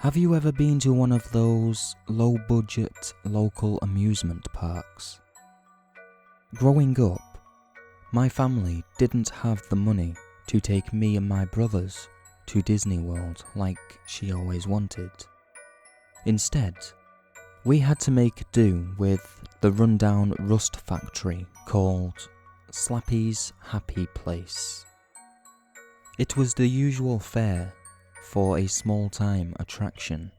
Have you ever been to one of those low-budget local amusement parks? Growing up, my family didn't have the money to take me and my brothers to Disney World like she always wanted. Instead, we had to make do with the rundown rust factory called Slappy's Happy Place. It was the usual fare for a small-time attraction.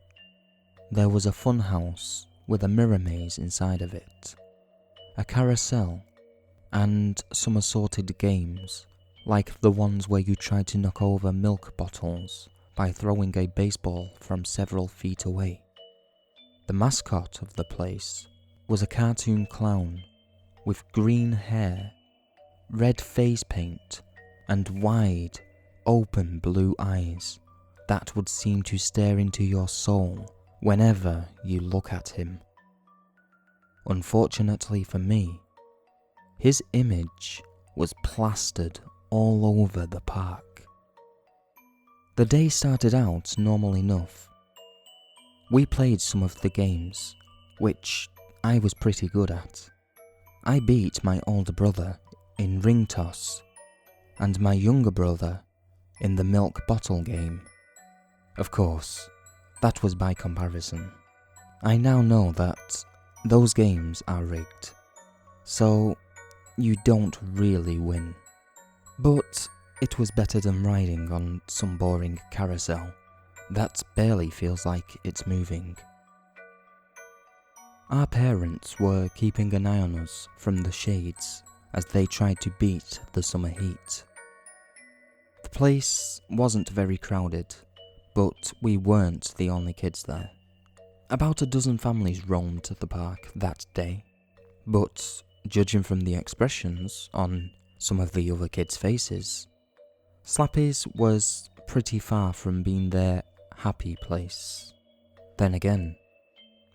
There was a funhouse with a mirror maze inside of it, a carousel, and some assorted games, like the ones where you tried to knock over milk bottles by throwing a baseball from several feet away. The mascot of the place was a cartoon clown with green hair, red face paint, and wide, open blue eyes that would seem to stare into your soul whenever you look at him. Unfortunately for me, his image was plastered all over the park. The day started out normal enough. We played some of the games, which I was pretty good at. I beat my older brother in ring toss, and my younger brother in the milk bottle game. Of course, that was by comparison. I now know that those games are rigged, so you don't really win. But it was better than riding on some boring carousel that barely feels like it's moving. Our parents were keeping an eye on us from the shades as they tried to beat the summer heat. The place wasn't very crowded, but we weren't the only kids there. About a dozen families roamed the park that day, but judging from the expressions on some of the other kids' faces, Slappy's was pretty far from being their happy place. Then again,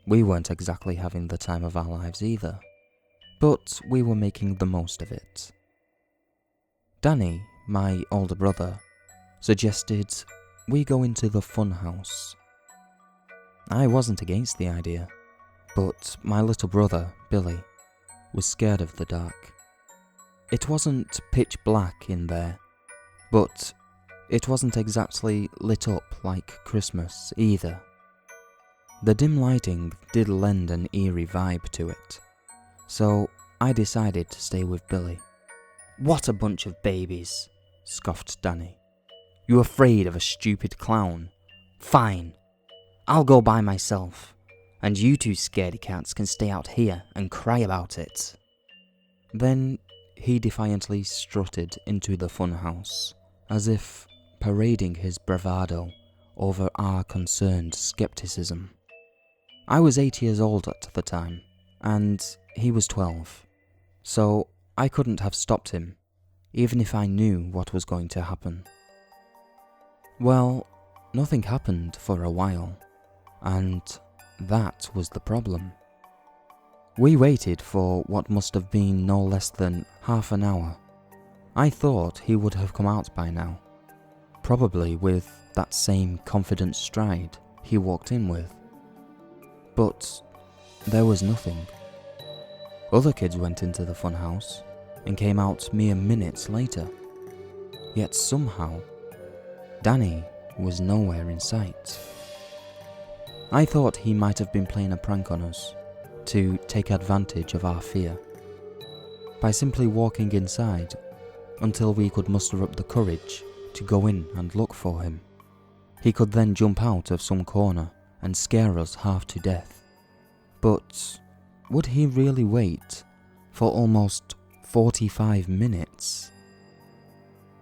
we weren't exactly having the time of our lives either, but we were making the most of it. Danny, my older brother, suggested we go into the funhouse. I wasn't against the idea, but my little brother, Billy, was scared of the dark. It wasn't pitch black in there, but it wasn't exactly lit up like Christmas either. The dim lighting did lend an eerie vibe to it, so I decided to stay with Billy. "What a bunch of babies," scoffed Danny. "You afraid of a stupid clown? Fine, I'll go by myself, and you two scaredy cats can stay out here and cry about it." Then he defiantly strutted into the funhouse, as if parading his bravado over our concerned skepticism. I was 8 years old at the time, and he was 12, so I couldn't have stopped him, even if I knew what was going to happen. Well, nothing happened for a while, and that was the problem. We waited for what must have been no less than half an hour. I thought he would have come out by now, probably with that same confident stride he walked in with. But there was nothing. Other kids went into the funhouse and came out mere minutes later. Yet somehow, Danny was nowhere in sight. I thought he might have been playing a prank on us to take advantage of our fear by simply walking inside until we could muster up the courage to go in and look for him. He could then jump out of some corner and scare us half to death. But would he really wait for almost 45 minutes?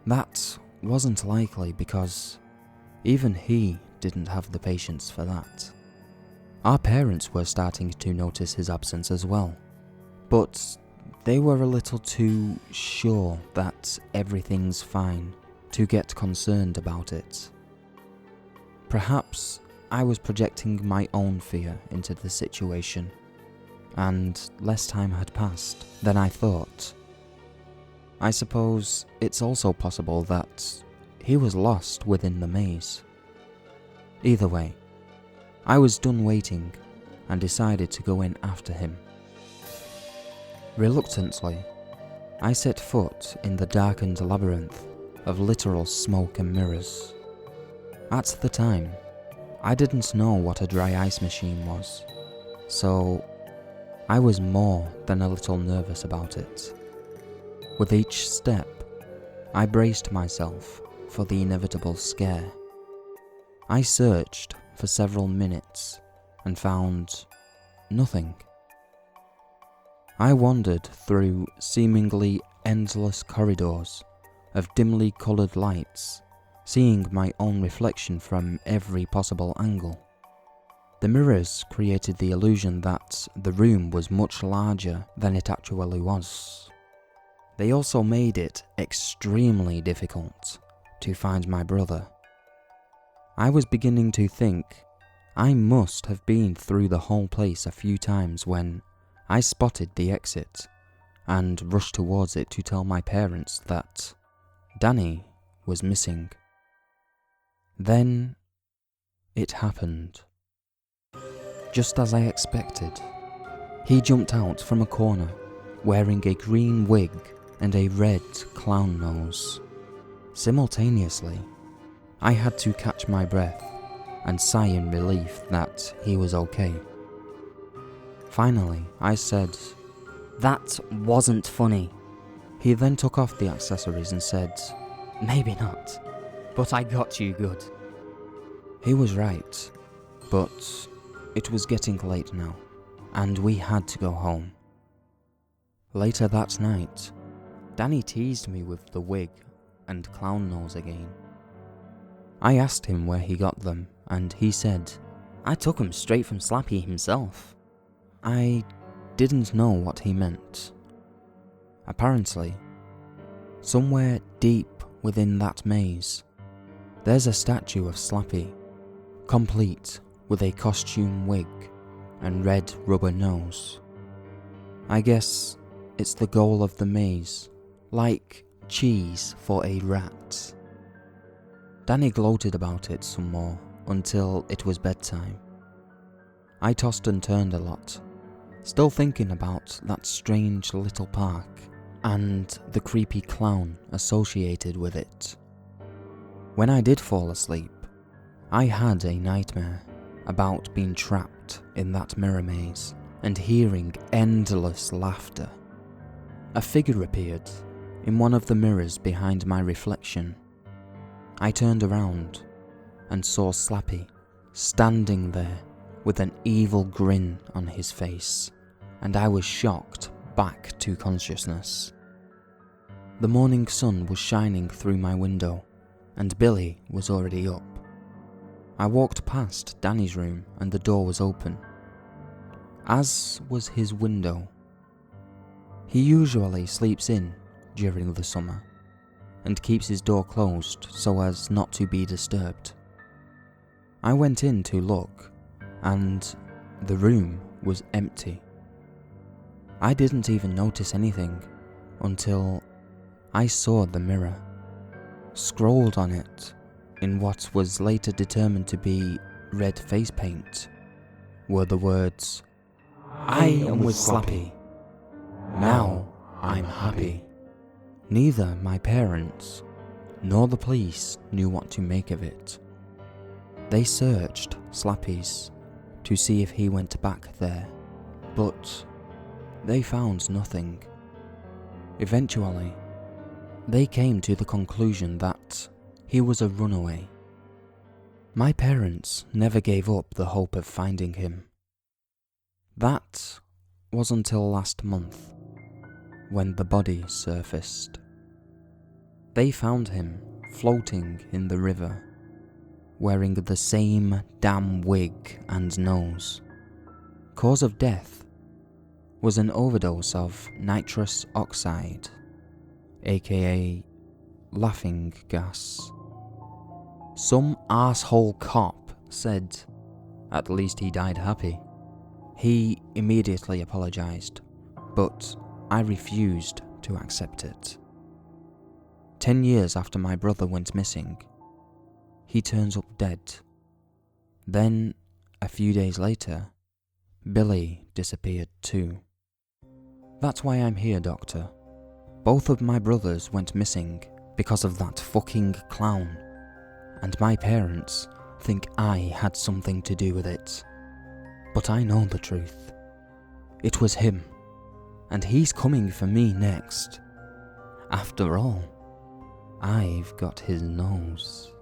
That wasn't likely because even he didn't have the patience for that. Our parents were starting to notice his absence as well, but they were a little too sure that everything's fine to get concerned about it. Perhaps I was projecting my own fear into the situation, and less time had passed than I thought. I suppose it's also possible that he was lost within the maze. Either way, I was done waiting and decided to go in after him. Reluctantly, I set foot in the darkened labyrinth of literal smoke and mirrors. At the time, I didn't know what a dry ice machine was, so I was more than a little nervous about it. With each step, I braced myself for the inevitable scare. I searched for several minutes and found nothing. I wandered through seemingly endless corridors of dimly coloured lights, seeing my own reflection from every possible angle. The mirrors created the illusion that the room was much larger than it actually was. They also made it extremely difficult to find my brother. I was beginning to think I must have been through the whole place a few times when I spotted the exit and rushed towards it to tell my parents that Danny was missing. Then it happened. Just as I expected, he jumped out from a corner wearing a green wig and a red clown nose. Simultaneously, I had to catch my breath and sigh in relief that he was okay. Finally, I said, That wasn't funny. He then took off the accessories and said, Maybe not, but I got you good. He was right, but it was getting late now, and we had to go home. Later that night, Danny teased me with the wig and clown nose again. I asked him where he got them, and he said, I took them straight from Slappy himself. I didn't know what he meant. Apparently, somewhere deep within that maze, there's a statue of Slappy, complete with a costume wig and red rubber nose. I guess it's the goal of the maze, like cheese for a rat. Danny gloated about it some more until it was bedtime. I tossed and turned a lot, still thinking about that strange little park and the creepy clown associated with it. When I did fall asleep, I had a nightmare about being trapped in that mirror maze and hearing endless laughter. A figure appeared in one of the mirrors behind my reflection. I turned around and saw Slappy standing there with an evil grin on his face, and I was shocked back to consciousness. The morning sun was shining through my window, and Billy was already up. I walked past Danny's room and the door was open, as was his window. He usually sleeps in during the summer and keeps his door closed so as not to be disturbed. I went in to look, and the room was empty. I didn't even notice anything until I saw the mirror. Scrawled on it, in what was later determined to be red face paint, were the words, I am with Slappy. Now I'm happy. Neither my parents nor the police knew what to make of it. They searched Slappy's to see if he went back there, but they found nothing. Eventually, they came to the conclusion that he was a runaway. My parents never gave up the hope of finding him. That was until last month, when the body surfaced. They found him floating in the river, wearing the same damn wig and nose. Cause of death was an overdose of nitrous oxide, aka laughing gas. Some asshole cop said, at least he died happy. He immediately apologized, but I refused to accept it. 10 years after my brother went missing, he turns up dead. Then a few days later, Billy disappeared too. That's why I'm here, Doctor. Both of my brothers went missing because of that fucking clown, and my parents think I had something to do with it. But I know the truth. It was him, and he's coming for me next. After all, I've got his nose.